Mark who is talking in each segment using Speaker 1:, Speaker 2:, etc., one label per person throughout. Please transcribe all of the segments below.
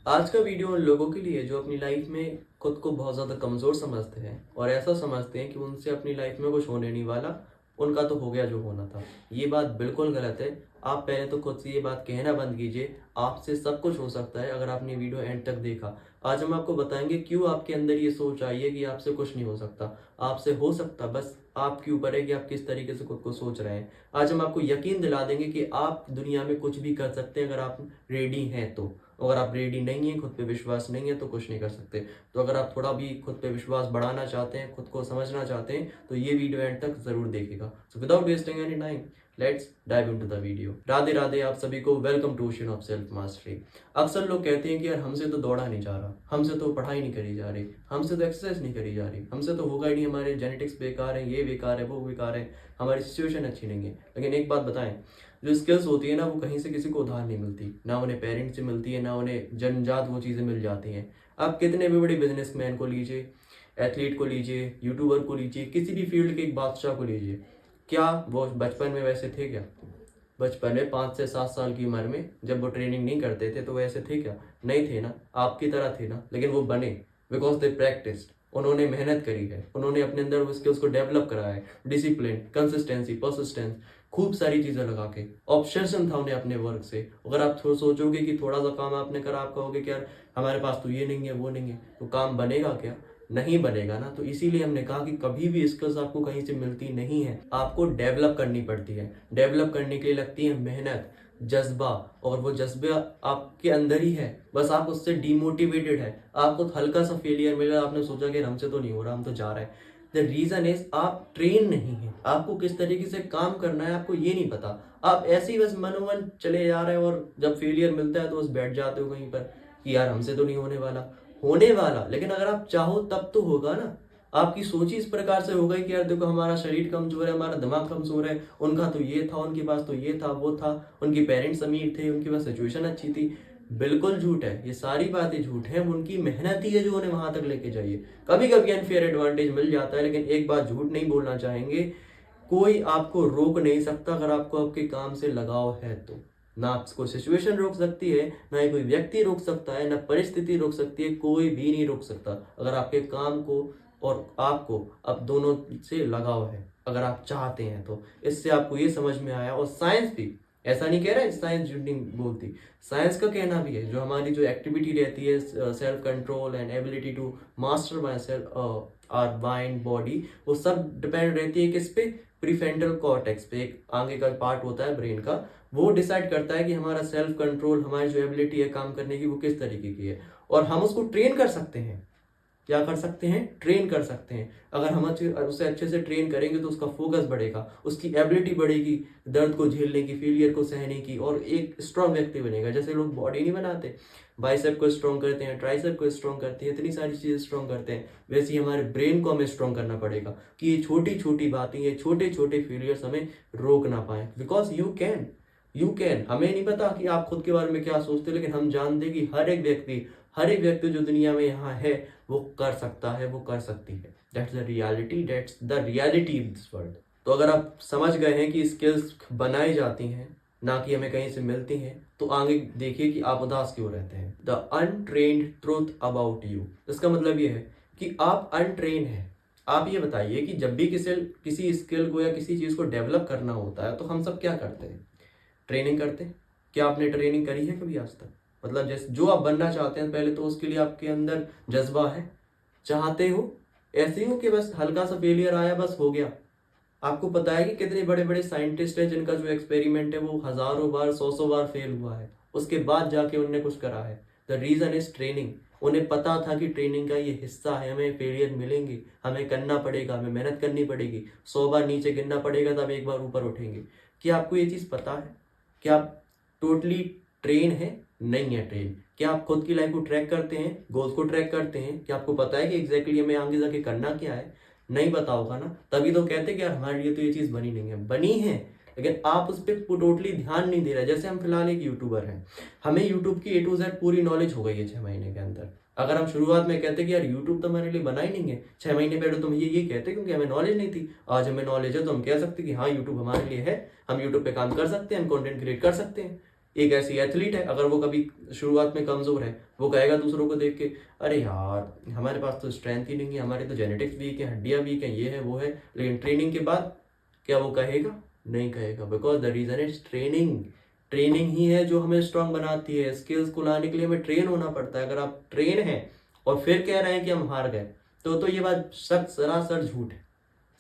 Speaker 1: आज का वीडियो उन लोगों के लिए जो अपनी लाइफ में खुद को बहुत ज़्यादा कमज़ोर समझते हैं और ऐसा समझते हैं कि उनसे अपनी लाइफ में कुछ होने नहीं वाला, उनका तो हो गया जो होना था। ये बात बिल्कुल गलत है। आप पहले तो खुद से ये बात कहना बंद कीजिए, आपसे सब कुछ हो सकता है अगर आपने वीडियो एंड तक देखा। आज हम आपको बताएंगे क्यों आपके अंदर ये सोच आई है कि आपसे कुछ नहीं हो सकता। आपसे हो सकता, बस आपके ऊपर है कि आप किस तरीके से खुद को सोच रहे हैं। आज हम आपको यकीन दिला देंगे कि आप दुनिया में कुछ भी कर सकते हैं अगर आप रेडी हैं तो। अगर आप रेडी नहीं हैं, खुद पे विश्वास नहीं है तो कुछ नहीं कर सकते। तो अगर आप थोड़ा भी खुद पे विश्वास बढ़ाना चाहते हैं, खुद को समझना चाहते हैं, तो ये वीडियो एंड तक जरूर देखिएगा। So without wasting any time, let's dive into the video. Radhe Radhe आप सभी को, welcome to ocean of self mastery. अक्सर लोग कहते हैं कि यार हमसे तो दौड़ा नहीं जा रहा, हमसे तो पढ़ाई नहीं करी जा रही, हमसे तो एक्सरसाइज नहीं करी जा रही, हमसे तो होगा ही नहीं, हमारे जेनेटिक्स बेकार है, ये बेकार है, वो बेकार है, हमारी सिचुएशन अच्छी नहीं है। लेकिन एक बात बताएं, जो स्किल्स होती है ना, वो कहीं से किसी को उधार नहीं मिलती, ना उन्हें पेरेंट्स से मिलती है, ना उन्हें जन्मजात वो चीज़ें मिल जाती हैं। आप कितने भी बड़े बिजनेसमैन को लीजिए, एथलीट को लीजिए, यूट्यूबर को लीजिए, किसी भी फील्ड के एक बादशाह को लीजिए, क्या वो बचपन में वैसे थे क्या? बचपन में 5 से 7 साल की उम्र में जब वो ट्रेनिंग नहीं करते थे तो वैसे थे क्या? नहीं थे ना, आपकी तरह थे ना, लेकिन वो बने बिकॉज दे प्रैक्टिस्ड। उन्होंने मेहनत करी है, उन्होंने अपने अंदर उसके उसको डेवलप करा है, डिसिप्लिन, कंसिस्टेंसी, परसिस्टेंस, खूब सारी चीजें लगा के। ऑब्सेशन था उन्हें अपने वर्क से। अगर आप सोचोगे कि थोड़ा सा काम आपने करा, आप कहोगे कि यार हमारे पास तो ये नहीं है, वो नहीं है, तो काम बनेगा क्या? नहीं बनेगा ना। तो इसीलिए हमने कहा कि कभी भी स्किल्स आपको कहीं से मिलती नहीं है, आपको डेवलप करनी पड़ती है। डेवलप करने के लिए लगती है मेहनत, जज्बा, और वो जज्बा आपके अंदर ही है, बस आप उससे डिमोटिवेटेड है। आपको हल्का सा फेलियर मिला, आपने सोचा कि हमसे तो नहीं हो रहा, हम तो जा रहे हैं। द रीजन इज आप ट्रेन नहीं है। आपको किस तरीके से काम करना है आपको ये नहीं पता। आप ऐसे ही बस मनोमन चले जा रहे हो और जब फेलियर मिलता है तो बस बैठ जाते हो कहीं पर कि यार हमसे तो नहीं होने वाला। होने वाला, लेकिन अगर आप चाहो तब तो होगा ना। आपकी सोच ही इस प्रकार से हो गई कि यार देखो हमारा शरीर कमजोर है, हमारा दिमाग कमजोर है, उनका तो ये था, उनके पास तो ये था, वो था, उनके पेरेंट्स अमीर थे, उनके पास सिचुएशन अच्छी थी। बिल्कुल झूठ है, ये सारी बातें झूठ है। उनकी मेहनत ही है जो उन्हें वहां तक लेके जाइए। कभी कभी अनफेयर एडवांटेज मिल जाता है, लेकिन एक बात झूठ नहीं बोलना चाहेंगे, कोई आपको रोक नहीं सकता अगर आपको आपके काम से लगाव है तो। ना आपको सिचुएशन रोक सकती है, ना ही कोई व्यक्ति रोक सकता है, ना परिस्थिति रोक सकती है, कोई भी नहीं रोक सकता अगर आपके काम को और आपको अब दोनों से लगाव है, अगर आप चाहते हैं तो। इससे आपको ये समझ में आया। और साइंस भी ऐसा नहीं कह रहा है, साइंस झूठ नहीं बोलती। साइंस का कहना भी है जो हमारी जो एक्टिविटी रहती है, self control and ability to master my self, our mind, body, वो सब डिपेंड रहती है किस पे? प्रीफ्रंटल कॉर्टेक्स पे। एक आगे का पार्ट होता है ब्रेन का, वो डिसाइड करता है कि हमारा सेल्फ कंट्रोल, हमारी जो एबिलिटी है काम करने की, वो किस तरीके की है। और हम उसको ट्रेन कर सकते हैं। क्या कर सकते हैं? ट्रेन कर सकते हैं। अगर हम उसे अच्छे से ट्रेन करेंगे तो उसका फोकस बढ़ेगा, उसकी एबिलिटी बढ़ेगी, दर्द को झेलने की, फेलियर को सहने की, और एक स्ट्रांग व्यक्ति बनेगा। जैसे लोग बॉडी नहीं बनाते, बाइसेप को स्ट्रांग करते हैं, ट्राइसेप को स्ट्रांग करते हैं, इतनी सारी चीजें स्ट्रांग करते हैं, वैसे ही हमारे ब्रेन को हमें स्ट्रांग करना पड़ेगा कि ये छोटी छोटी बातें, ये छोटे छोटे फेलियर्स हमें रोक ना पाए। Because you can. हमें नहीं पता कि आप खुद के बारे में क्या सोचते हो, लेकिन हम जानते हैं कि हर एक व्यक्ति जो दुनिया में यहाँ है वो कर सकता है, वो कर सकती है। That's the reality in this world. तो अगर आप समझ गए हैं कि स्किल्स बनाई जाती हैं, ना कि हमें कहीं से मिलती हैं, तो आगे देखिए कि आप उदास क्यों रहते हैं। The untrained truth about you, इसका मतलब ये है कि आप अनट्रेन हैं। आप ये बताइए कि जब भी किसी स्किल को या किसी चीज को डेवलप करना होता है तो हम सब क्या करते हैं? ट्रेनिंग करते हैं। क्या आपने ट्रेनिंग करी है कभी आज तक? मतलब जैसे जो आप बनना चाहते हैं, पहले तो उसके लिए आपके अंदर जज्बा है, चाहते हो। ऐसे ही हो कि बस हल्का सा फेलियर आया, बस हो गया? आपको पता है कि कितने बड़े बड़े साइंटिस्ट हैं जिनका जो एक्सपेरिमेंट है वो हजारों बार, सौ बार फेल हुआ है, उसके बाद जाके उनने कुछ करा है। The reason is training. उन्हें पता था कि ट्रेनिंग का ये हिस्सा है, हमें फेलियर मिलेंगे, हमें करना पड़ेगा, हमें मेहनत करनी पड़ेगी, 100 बार नीचे गिरना पड़ेगा तब एक बार ऊपर उठेंगे। क्या आपको ये चीज पता है? क्या आप टोटली ट्रेन है? नहीं है ट्रेन। क्या आप खुद की लाइफ को ट्रैक करते हैं, गोल्स को ट्रैक करते हैं? क्या आपको पता है कि एग्जैक्टली हमें आगे जाके करना क्या है? नहीं पता होगा ना, तभी तो कहते हैं कि यार हमारे लिए तो ये चीज बनी नहीं है। बनी है, लेकिन आप उस पर टोटली ध्यान नहीं दे रहे। जैसे हम फिलहाल एक यूट्यूबर हैं, हमें यूट्यूब की A to Z पूरी नॉलेज हो गई है 6 महीने के अंदर। अगर हम शुरुआत में कहते कि यार यूट्यूब तो हमारे लिए बना ही नहीं है, 6 महीने पहले तो हम ये कहते क्योंकि हमें नॉलेज नहीं थी। आज हमें नॉलेज है तो हम कह सकते कि हाँ यूट्यूब हमारे लिए है, हम यूट्यूब पे काम कर सकते हैं, हम कंटेंट क्रिएट कर सकते हैं। एक ऐसी एथलीट है, अगर वो कभी शुरुआत में कमज़ोर है, वो कहेगा दूसरों को देख के, अरे यार हमारे पास तो स्ट्रेंथ ही नहीं है, हमारे तो जेनेटिक्स वीक है, हड्डियाँ वीक हैं, ये है वो है। लेकिन ट्रेनिंग के बाद क्या वो कहेगा? नहीं कहेगा, because the reason is training. Training ही है जो हमें स्ट्रांग बनाती है। स्किल्स को लाने के लिए हमें ट्रेन होना पड़ता है। अगर आप ट्रेन हैं और फिर कह रहे हैं कि हम हार गए, तो ये बात सरासर झूठ है,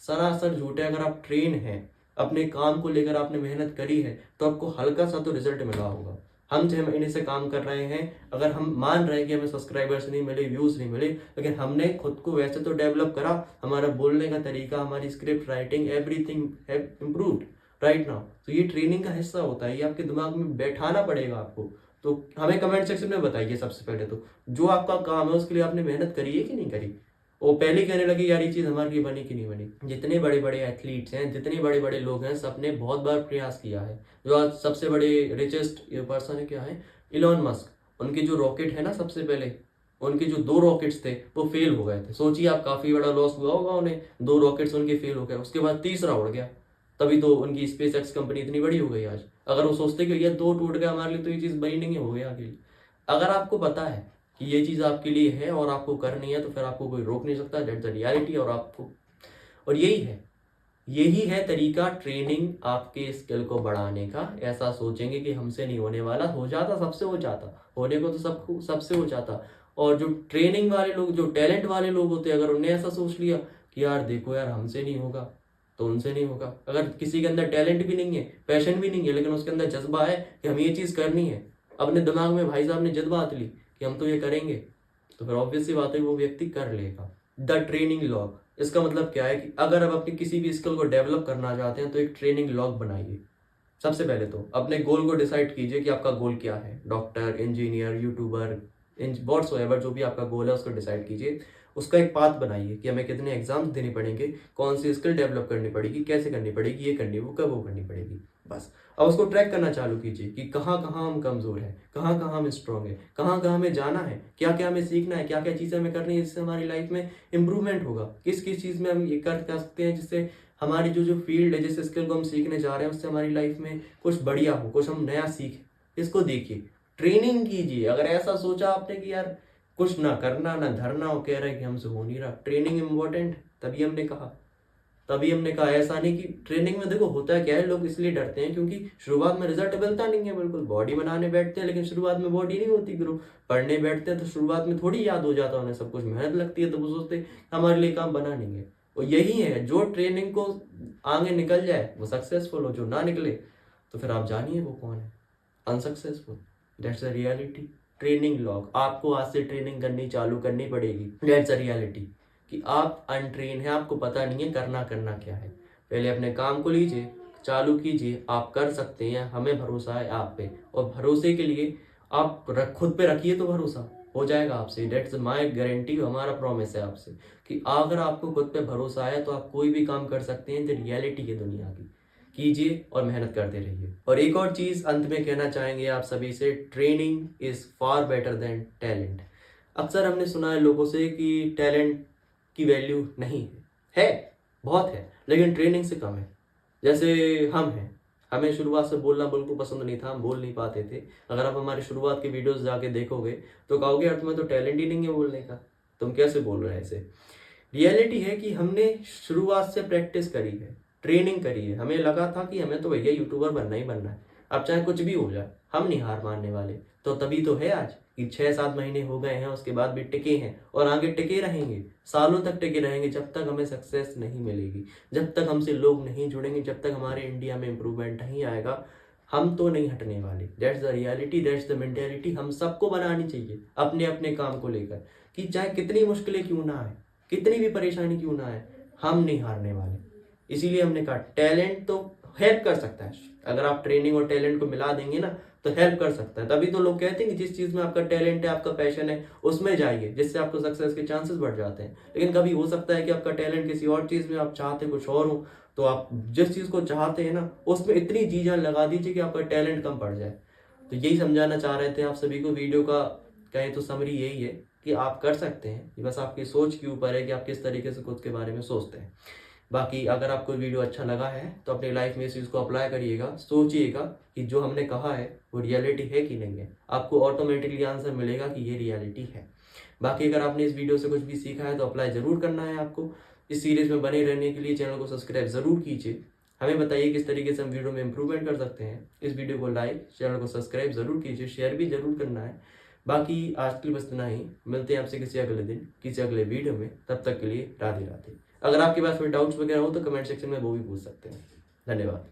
Speaker 1: सरासर झूठ है। अगर आप ट्रेन हैं, अपने काम को लेकर आपने मेहनत करी है, तो आपको हल्का सा तो रिजल्ट मिला होगा। हम 6 महीने से काम कर रहे हैं, अगर हम मान रहे हैं कि हमें सब्सक्राइबर्स नहीं मिले, व्यूज़ नहीं मिले, लेकिन हमने खुद को वैसे तो डेवलप करा। हमारा बोलने का तरीका, हमारी script writing, everything have improved right now. तो ये ट्रेनिंग का हिस्सा होता है, ये आपके दिमाग में बैठाना पड़ेगा आपको। तो हमें कमेंट सेक्शन में बताइए सबसे पहले तो, जो आपका काम है उसके लिए आपने मेहनत करी है कि नहीं करी। वो पहले कहने लगे यार ये चीज़ हमारे लिए बनी कि नहीं बनी। जितने बड़े बड़े एथलीट्स हैं, जितने बड़े बड़े लोग हैं, सबने बहुत बार प्रयास किया है। जो आज सबसे बड़े रिचेस्ट पर्सन है क्या है, इलॉन मस्क, उनके जो रॉकेट है ना, सबसे पहले उनके जो 2 रॉकेट्स थे वो फेल हो गए थे। सोचिए आप, काफ़ी बड़ा लॉस हुआ होगा उन्हें, 2 रॉकेट्स उनके फेल हो गए, उसके बाद तीसरा उड़ गया, तभी तो उनकी स्पेस एक्स कंपनी इतनी बड़ी हो गई आज। अगर वो सोचते कि ये 2 टूट गए हमारे लिए, तो ये चीज़ बनी नहीं हो गया आगे लिए। अगर आपको पता है कि ये चीज़ आपके लिए है और आपको करनी है, तो फिर आपको कोई रोक नहीं सकता। That's the reality. और आपको, और यही है तरीका ट्रेनिंग आपके स्किल को बढ़ाने का। ऐसा सोचेंगे कि हमसे नहीं होने वाला, हो जाता, सबसे हो जाता, होने को तो सबको, सबसे हो जाता। और जो ट्रेनिंग वाले लोग, जो टैलेंट वाले लोग होते हैं, अगर उन्हें ऐसा सोच लिया कि यार देखो यार हमसे नहीं होगा, तो उनसे नहीं होगा। अगर किसी के अंदर टैलेंट भी नहीं है, पैशन भी नहीं है, लेकिन उसके अंदर जज्बा है कि हम ये चीज़ करनी है, अपने दिमाग में भाई साहब ने जज्बात ली कि हम तो ये करेंगे, तो फिर ऑब्वियस सी बात है वो व्यक्ति कर लेगा। द ट्रेनिंग लॉग, इसका मतलब क्या है कि अगर आप अपनी किसी भी स्किल को डेवलप करना चाहते हैं, तो एक ट्रेनिंग लॉग बनाइए। सबसे पहले तो अपने गोल को डिसाइड कीजिए कि आपका गोल क्या है। डॉक्टर, इंजीनियर, यूट्यूबर, इन व्हाट्सएवर जो भी आपका गोल है उसको डिसाइड कीजिए। उसका एक पाथ बनाइए कि हमें कितने एग्जाम्स देने पड़ेंगे, कौन सी स्किल डेवलप करनी पड़ेगी, कैसे करनी पड़ेगी, ये करनी, वो कब वो करनी पड़ेगी, बस। अब उसको ट्रैक करना चालू कीजिए कि कहाँ कहाँ हम कमज़ोर हैं, कहाँ कहाँ हम स्ट्रॉन्ग है, कहाँ कहाँ हमें जाना है, क्या क्या हमें सीखना है, क्या क्या चीज़ें हमें करनी है जिससे हमारी लाइफ में इंप्रूवमेंट होगा, किस किस चीज़ में हम ये कर सकते हैं जिससे हमारी जो फील्ड है, जिस स्किल को हम सीखने जा रहे हैं, उससे हमारी लाइफ में कुछ बढ़िया हो, कुछ हम नया सीखें। इसको देखिए, ट्रेनिंग कीजिए। अगर ऐसा सोचा आपने कि यार कुछ ना करना ना धरना, हो कह रहा है कि हमसे हो नहीं रहा, ट्रेनिंग इम्पोर्टेंट, तभी हमने कहा ऐसा नहीं कि ट्रेनिंग में देखो होता है क्या है, लोग इसलिए डरते हैं क्योंकि शुरुआत में रिजल्ट मिलता नहीं है। बिल्कुल बॉडी बनाने बैठते हैं, लेकिन शुरुआत में बॉडी नहीं होती ग्रो। पढ़ने बैठते हैं तो शुरुआत में थोड़ी याद हो जाता है उन्हें सब कुछ, मेहनत लगती है, तो वो सोचते हैं हमारे लिए काम बना नहीं है। और यही है, जो ट्रेनिंग को आगे निकल जाए वो सक्सेसफुल हो, जो ना निकले तो फिर आप जानिए वो कौन है, unsuccessful. That's a reality. Training log, आपको आज से ट्रेनिंग करनी चालू करनी पड़ेगी। दैट्स अ रियलिटी कि आप अनट्रेन हैं, आपको पता नहीं है करना क्या है। पहले अपने काम को लीजिए, चालू कीजिए, आप कर सकते हैं, हमें भरोसा है आप पे। और भरोसे के लिए आप खुद पे रखिए, तो भरोसा हो जाएगा आपसे। डेट्स माई गारंटी, हमारा प्रॉमिस है आपसे कि अगर आपको खुद पे भरोसा है तो आप कोई भी काम कर सकते हैं। जो रियलिटी है दुनिया की, कीजिए और मेहनत करते रहिए। और एक और चीज़ अंत में कहना चाहेंगे आप सभी से, training is far better than talent. अक्सर हमने सुना है लोगों से कि टैलेंट की वैल्यू नहीं है बहुत है, लेकिन ट्रेनिंग से कम है। जैसे हम हैं, हमें शुरुआत से बोलना बिल्कुल पसंद नहीं था, हम बोल नहीं पाते थे। अगर आप हमारे शुरुआत के वीडियोस जाके देखोगे तो कहोगे यार तुम्हें तो टैलेंट ही नहीं है बोलने का, तुम कैसे बोल रहे हैं ऐसे। रियलिटी है कि हमने शुरुआत से प्रैक्टिस करी है, ट्रेनिंग करी है। हमें लगा था कि हमें तो भैया यूट्यूबर बनना ही बनना है, अब चाहे कुछ भी हो जाए हम नहीं हार मानने वाले। तो तभी तो है आज कि 6-7 महीने हो गए हैं, उसके बाद भी टिके हैं और आगे टिके रहेंगे, सालों तक टिके रहेंगे, जब तक हमें सक्सेस नहीं मिलेगी, जब तक हमसे लोग नहीं जुड़ेंगे, जब तक हमारे इंडिया में इम्प्रूवमेंट नहीं आएगा, हम तो नहीं हटने वाले। That's the reality, that's the mentality. हम सबको बनानी चाहिए अपने अपने काम को लेकर, कि चाहे कितनी मुश्किलें क्यों ना आए, कितनी भी परेशानी क्यों ना आए, हम नहीं हारने वाले। इसीलिए हमने कहा टैलेंट तो हेल्प कर सकता है, अगर आप ट्रेनिंग और टैलेंट को मिला देंगे ना तो हेल्प कर सकता है। तभी तो लोग कहते हैं कि जिस चीज़ में आपका टैलेंट है, आपका पैशन है, उसमें जाइए, जिससे आपको सक्सेस के चांसेस बढ़ जाते हैं। लेकिन कभी हो सकता है कि आपका टैलेंट किसी और चीज़ में, आप चाहते कुछ और हो, तो आप जिस चीज़ को चाहते हैं ना उसमें इतनी जी जान लगा दीजिए कि आपका टैलेंट कम पड़ जाए। तो यही समझाना चाह रहे थे आप सभी को। वीडियो का कहें तो समरी यही है कि आप कर सकते हैं, ये बस आपकी सोच के ऊपर है कि आप किस तरीके से खुद के बारे में सोचते हैं। बाकी अगर आपको वीडियो अच्छा लगा है तो अपनी लाइफ में इस चीज़ को अप्लाई करिएगा, सोचिएगा कि जो हमने कहा है वो रियलिटी है कि नहीं है। आपको ऑटोमेटिकली आंसर मिलेगा कि ये रियलिटी है। बाकी अगर आपने इस वीडियो से कुछ भी सीखा है तो अप्लाई ज़रूर करना है आपको। इस सीरीज़ में बने रहने के लिए चैनल को सब्सक्राइब ज़रूर कीजिए। हमें बताइए किस तरीके से हम वीडियो में इम्प्रूवमेंट कर सकते हैं। इस वीडियो को लाइक, चैनल को सब्सक्राइब ज़रूर कीजिए, शेयर भी ज़रूर करना है। बाकी आज के लिए बस इतना ही। मिलते हैं आपसे किसी अगले दिन, किसी अगले वीडियो में। तब तक के लिए राधे राधे। अगर आपके पास कोई डाउट्स वगैरह हो तो कमेंट सेक्शन में वो भी पूछ सकते हैं। धन्यवाद।